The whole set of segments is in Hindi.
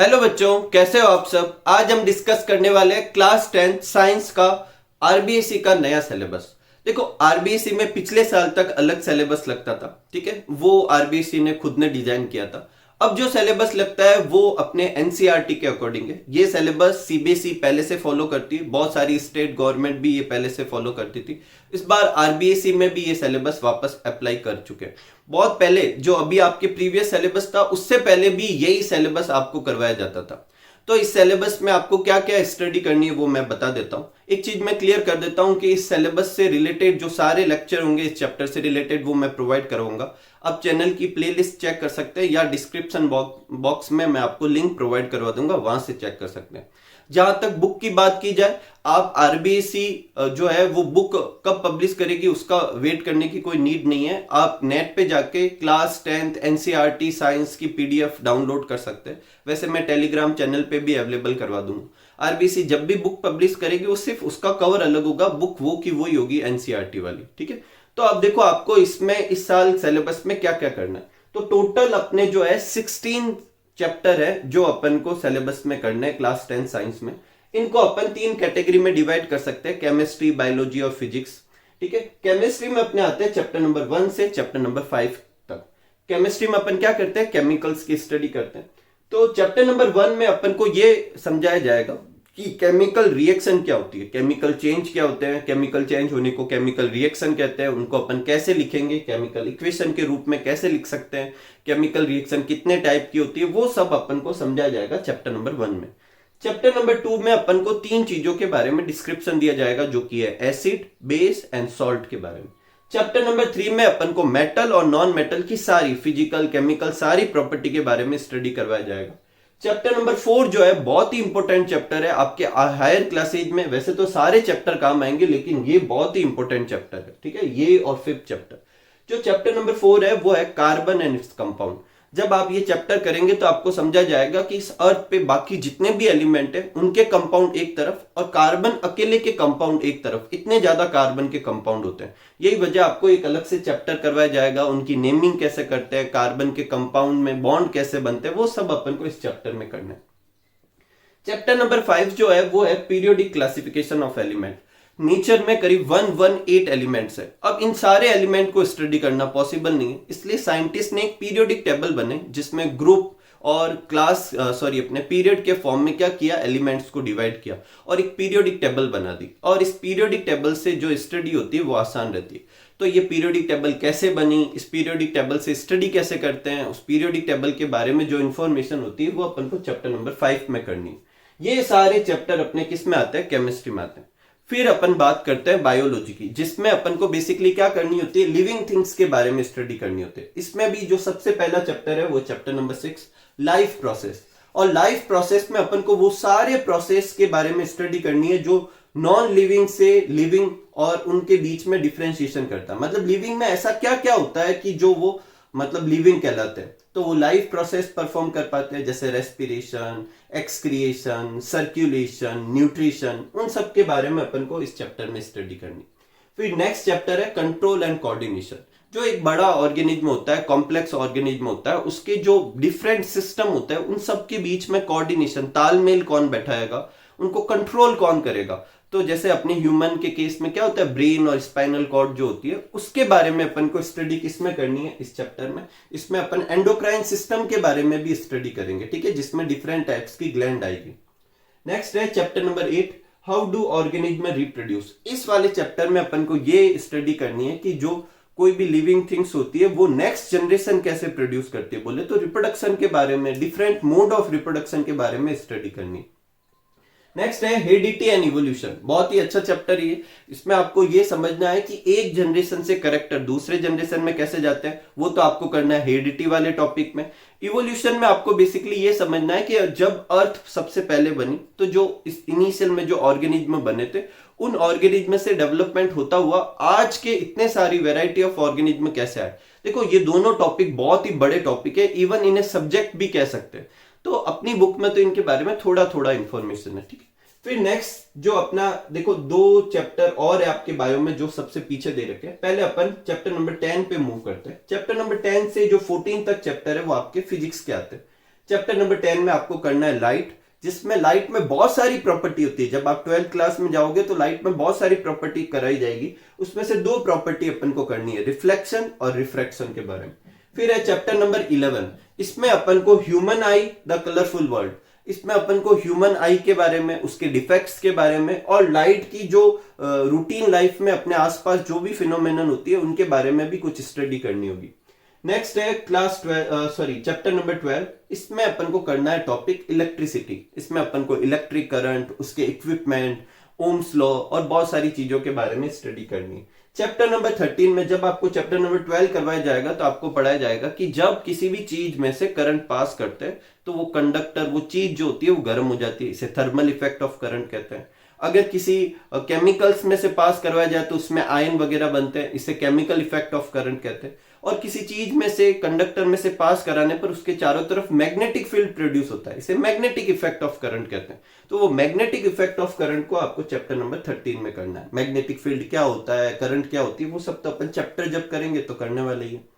हेलो बच्चों, कैसे हो आप सब। आज हम डिस्कस करने वाले हैं क्लास 10 साइंस का आरबीएसई का नया सिलेबस। देखो, आरबीएसई में पिछले साल तक अलग सिलेबस लगता था, ठीक है, वो आरबीएसई ने खुद ने डिजाइन किया था। अब जो सिलेबस लगता है वो अपने एनसीईआरटी के अकॉर्डिंग है। ये सिलेबस सीबीएसई पहले से फॉलो करती है, बहुत सारी स्टेट गवर्नमेंट भी ये पहले से फॉलो करती थी। इस बार आरबीएसई में भी ये सिलेबस वापस अप्लाई कर चुके हैं। बहुत पहले जो अभी आपके प्रीवियस सिलेबस था उससे पहले भी यही सिलेबस आपको करवाया जाता था। तो इस सिलेबस में आपको क्या क्या स्टडी करनी है वो मैं बता देता हूँ। एक चीज मैं क्लियर कर देता हूँ कि इस सिलेबस से रिलेटेड जो सारे लेक्चर होंगे इस चैप्टर से रिलेटेड वो मैं प्रोवाइड करवाऊंगा। आप चैनल की प्लेलिस्ट चेक कर सकते हैं या डिस्क्रिप्शन बॉक्स में मैं आपको लिंक प्रोवाइड करवा दूंगा, वहां से चेक कर सकते हैं। जहां तक बुक की बात की जाए, आप आरबीएसई जो है वो बुक कब पब्लिश करेगी उसका वेट करने की कोई नीड नहीं है। आप नेट पे जाके क्लास 10th एनसीईआरटी साइंस की पीडीएफ डाउनलोड कर सकते हैं। वैसे मैं टेलीग्राम चैनल पे भी अवेलेबल करवा दूंगा। आरबीएसई जब भी बुक पब्लिश करेगी वो सिर्फ उसका कवर अलग होगा, बुक वो की वही होगी एनसीईआरटी वाली, ठीक है। तो अब देखो आपको इसमें इस साल सिलेबस में क्या क्या करना है। तो टोटल अपने जो है 16 चैप्टर है जो अपन को सिलेबस में करना है क्लास 10 साइंस में। इनको अपन 3 कैटेगरी में डिवाइड कर सकते हैं, केमिस्ट्री, बायोलॉजी और फिजिक्स, ठीक है। केमिस्ट्री में अपने आते हैं चैप्टर नंबर 1 से चैप्टर नंबर 5 तक। केमिस्ट्री में अपन क्या करते हैं, केमिकल्स की स्टडी करते हैं। तो चैप्टर नंबर 1 में अपन को ये समझाया जाएगा कि केमिकल रिएक्शन क्या होती है, केमिकल चेंज क्या होते हैं, केमिकल चेंज होने को केमिकल रिएक्शन कहते हैं, उनको अपन कैसे लिखेंगे, केमिकल इक्वेशन के रूप में कैसे लिख सकते हैं, केमिकल रिएक्शन कितने टाइप की होती है, वो सब अपन को समझाया जाएगा चैप्टर नंबर 1 में। चैप्टर नंबर 2 में अपन को 3 चीजों के बारे में डिस्क्रिप्शन दिया जाएगा जो कि है एसिड, बेस एंड सॉल्ट के बारे में। चैप्टर नंबर 3 में अपन को मेटल और नॉन मेटल की सारी फिजिकल, केमिकल, सारी प्रॉपर्टी के बारे में स्टडी करवाया जाएगा। चैप्टर नंबर 4 जो है बहुत ही इंपॉर्टेंट चैप्टर है आपके हायर क्लासेज में। वैसे तो सारे चैप्टर काम आएंगे लेकिन ये बहुत ही इंपॉर्टेंट चैप्टर है, ठीक है, ये और 5th चैप्टर। जो चैप्टर नंबर 4 है वो है कार्बन एंड इट्स कंपाउंड। जब आप ये चैप्टर करेंगे तो आपको समझा जाएगा कि इस अर्थ पे बाकी जितने भी एलिमेंट है उनके कंपाउंड एक तरफ और कार्बन अकेले के कंपाउंड एक तरफ, इतने ज्यादा कार्बन के कंपाउंड होते हैं। यही वजह आपको एक अलग से चैप्टर करवाया जाएगा, उनकी नेमिंग कैसे करते हैं, कार्बन के कंपाउंड में बॉन्ड कैसे बनते हैं, वो सब अपन को इस चैप्टर में करना है। चैप्टर नंबर 5 जो है वो है periodic classification of element. Nature में करीब 118 एलिमेंट्स है। अब इन सारे एलिमेंट को स्टडी करना पॉसिबल नहीं है, इसलिए साइंटिस्ट ने एक पीरियोडिक टेबल बने जिसमें ग्रुप और क्लास अपने पीरियड के फॉर्म में क्या किया, एलिमेंट्स को डिवाइड किया और एक पीरियोडिक टेबल बना दी। और इस पीरियोडिक टेबल से जो स्टडी होती है वो आसान रहती है। तो ये पीरियोडिक टेबल कैसे बनी, इस पीरियोडिक टेबल से स्टडी कैसे करते हैं, उस पीरियोडिक टेबल के बारे में जो इन्फॉर्मेशन होती है वो अपन को चैप्टर नंबर 5 में करनी है। ये सारे चैप्टर अपने किस में आते हैं, केमिस्ट्री में आते हैं। फिर अपन बात करते हैं बायोलॉजी की, जिसमें अपन को बेसिकली क्या करनी होती है, लिविंग थिंग्स के बारे में स्टडी करनी होती है। इसमें भी जो सबसे पहला चैप्टर है वो चैप्टर नंबर 6 लाइफ प्रोसेस। और लाइफ प्रोसेस में अपन को वो सारे प्रोसेस के बारे में स्टडी करनी है जो नॉन लिविंग से लिविंग और उनके बीच में डिफरेंशिएशन करता है। मतलब लिविंग में ऐसा क्या क्या होता है कि जो वो मतलब लिविंग कहलाते हैं, तो वो लाइफ प्रोसेस परफॉर्म कर पाते हैं, जैसे रेस्पिरेशन, एक्सक्रिएशन, सर्कुलेशन, न्यूट्रिशन, उन सब के बारे में अपन को इस चैप्टर में स्टडी करनी। फिर नेक्स्ट चैप्टर है कंट्रोल एंड कोऑर्डिनेशन। जो एक बड़ा ऑर्गेनिज्म होता है, कॉम्प्लेक्स ऑर्गेनिज्म होता है, उसके जो डिफरेंट सिस्टम होते हैं उन सब के बीच में कोऑर्डिनेशन, तालमेल कौन बैठाएगा, उनको कंट्रोल कौन करेगा। तो जैसे अपने ह्यूमन के केस में क्या होता है, ब्रेन और स्पाइनल कॉर्ड जो होती है उसके बारे में अपन को स्टडी किसमें करनी है, इस चैप्टर में। इसमें अपन एंडोक्राइन सिस्टम के बारे में भी स्टडी करेंगे, ठीक है, जिसमें डिफरेंट टाइप्स की ग्लैंड आएगी। नेक्स्ट है chapter number 8 how do organism reproduce. इस वाले चैप्टर में अपन को ये स्टडी करनी है कि जो कोई भी लिविंग थिंग्स होती है वो नेक्स्ट जनरेशन कैसे प्रोड्यूस करती है। बोले तो रिप्रोडक्शन के बारे में, डिफरेंट मोड ऑफ रिप्रोडक्शन के बारे में स्टडी करनी है। नेक्स्ट है हेरिडिटी एंड इवोल्यूशन। बहुत ही अच्छा चैप्टर है। इसमें आपको ये समझना है कि एक जनरेशन से कैरेक्टर दूसरे जनरेशन में कैसे जाते हैं, वो तो आपको करना है हेरिडिटी वाले टॉपिक में। इवोल्यूशन में आपको बेसिकली ये समझना है कि जब अर्थ सबसे पहले बनी तो जो इस इनिशियल में जो ऑर्गेनिज्म बने थे उन ऑर्गेनिज्म से डेवलपमेंट होता हुआ आज के इतने सारी वेराइटी ऑफ ऑर्गेनिज्म कैसे आए। देखो ये दोनों टॉपिक बहुत ही बड़े टॉपिक है, इवन इन्हें सब्जेक्ट भी कह सकते हैं। तो अपनी बुक में तो इनके बारे में थोड़ा थोड़ा इंफॉर्मेशन है, ठीक है। फिर नेक्स्ट जो अपना देखो 2 चैप्टर और है आपके बायो में जो सबसे पीछे दे रखे हैं। पहले अपन चैप्टर नंबर 10 पे मूव करते हैं। चैप्टर नंबर 10 से जो 14 तक चैप्टर है वो आपके फिजिक्स के आते हैं। चैप्टर नंबर 10 में आपको करना है लाइट, जिसमें लाइट में बहुत सारी प्रॉपर्टी होती है। जब आप 12th क्लास में जाओगे तो लाइट में बहुत सारी प्रॉपर्टी कराई जाएगी, उसमें से 2 प्रॉपर्टी अपन को करनी है, रिफ्लेक्शन और रिफ्रैक्शन के बारे में। फिर है चैप्टर नंबर 11, इसमें अपन को human I the colourful world, इसमें अपन को ह्यूमन आई के बारे में, उसके डिफेक्ट्स के बारे में और लाइट की जो रूटीन लाइफ में अपने आसपास जो भी फिनोमेनन होती है उनके बारे में भी कुछ स्टडी करनी होगी। नेक्स्ट है चैप्टर नंबर 12, इसमें अपन को करना है टॉपिक इलेक्ट्रिसिटी। इसमें अपन को इलेक्ट्रिक करंट, उसके इक्विपमेंट, ओम्स लॉ और बहुत सारी चीजों के बारे में स्टडी करनी है। चैप्टर नंबर 13 में जब आपको चैप्टर नंबर 12 करवाया जाएगा तो आपको पढ़ाया जाएगा कि जब किसी भी चीज में से करंट पास करते हैं तो वो कंडक्टर, वो चीज जो होती है वो गर्म हो जाती है, इसे थर्मल इफेक्ट ऑफ करंट कहते हैं। अगर किसी केमिकल्स में से पास करवाया जाए तो उसमें आयन वगैरह बनते हैं, इसे केमिकल इफेक्ट ऑफ करंट कहते हैं। और किसी चीज में से, कंडक्टर में से पास कराने पर उसके चारों तरफ मैग्नेटिक फील्ड प्रोड्यूस होता है, इसे मैग्नेटिक इफेक्ट ऑफ करंट कहते हैं। तो वो मैग्नेटिक इफेक्ट ऑफ करंट को आपको चैप्टर नंबर 13 में करना है। मैग्नेटिक फील्ड क्या होता है, करंट क्या होती है, वो सब तो अपन चैप्टर जब करेंगे तो करने वाले ही है।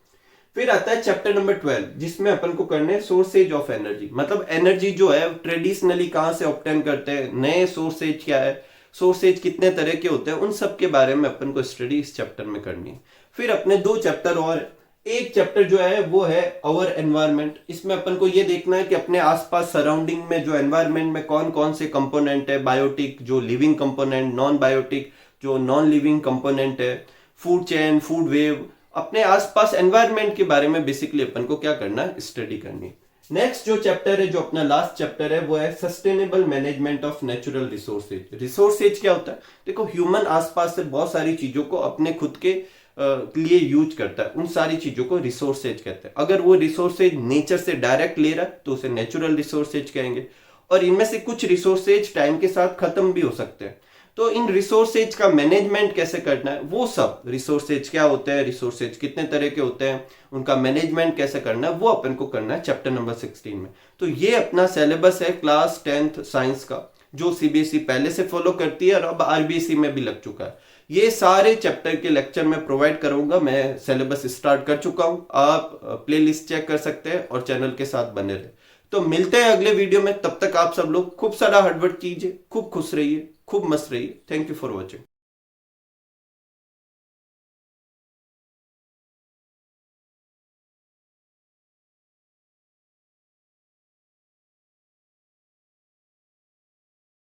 फिर आता है चैप्टर नंबर 12, जिसमें अपन को करने सोर्सेज ऑफ एनर्जी, मतलब एनर्जी जो है ट्रेडिशनली कहां से ऑब्टेन करते हैं, नए सोर्सेज क्या है, सोर्सेज कितने तरह के होते हैं, उन सब के बारे में अपन को स्टडी इस चैप्टर में करनी है। फिर अपने 2 चैप्टर और एक चैप्टर जो है वो है अवर एनवायरमेंट। इसमें अपन को ये देखना है कि अपने आसपास सराउंडिंग में जो एनवायरमेंट में कौन कौन से कंपोनेंट है, बायोटिक जो लिविंग कंपोनेंट, नॉन बायोटिक जो नॉन लिविंग कंपोनेंट है, फूड चेन, फूड वेव, अपने आसपास एनवायरमेंट के बारे में बेसिकली अपन को क्या करना है, स्टडी करनी है। नेक्स्ट जो चैप्टर है, जो अपना लास्ट चैप्टर है, वो है sustainable management of natural resources. Resources क्या होता है, देखो ह्यूमन आसपास से बहुत सारी चीजों को अपने खुद के लिए यूज करता है, उन सारी चीजों को रिसोर्सेज कहते हैं। अगर वो रिसोर्सेज नेचर से डायरेक्ट ले रहा है तो उसे नेचुरल रिसोर्सेज कहेंगे, और इनमें से कुछ रिसोर्सेज टाइम के साथ खत्म भी हो सकते हैं। तो इन रिसोर्सेज का मैनेजमेंट कैसे करना है, वो सब, रिसोर्सेज क्या होते हैं, रिसोर्सेज कितने तरह के होते हैं, उनका मैनेजमेंट कैसे करना है, वो अपन को करना है चैप्टर नंबर 16 में। तो ये अपना सिलेबस है क्लास 10th साइंस का, जो सीबीएसई पहले से फॉलो करती है और अब आरबीएसई में भी लग चुका है। ये सारे चैप्टर के लेक्चर मैं प्रोवाइड करूंगा, मैं सिलेबस स्टार्ट कर चुका हूं, आप प्लेलिस्ट चेक कर सकते हैं और चैनल के साथ बने रहे। तो मिलते हैं अगले वीडियो में, तब तक आप सब लोग खूब सारा हार्डवर्क कीजिए, खूब खुश रहिए, खूब मस्त रहिए। Thank you for watching.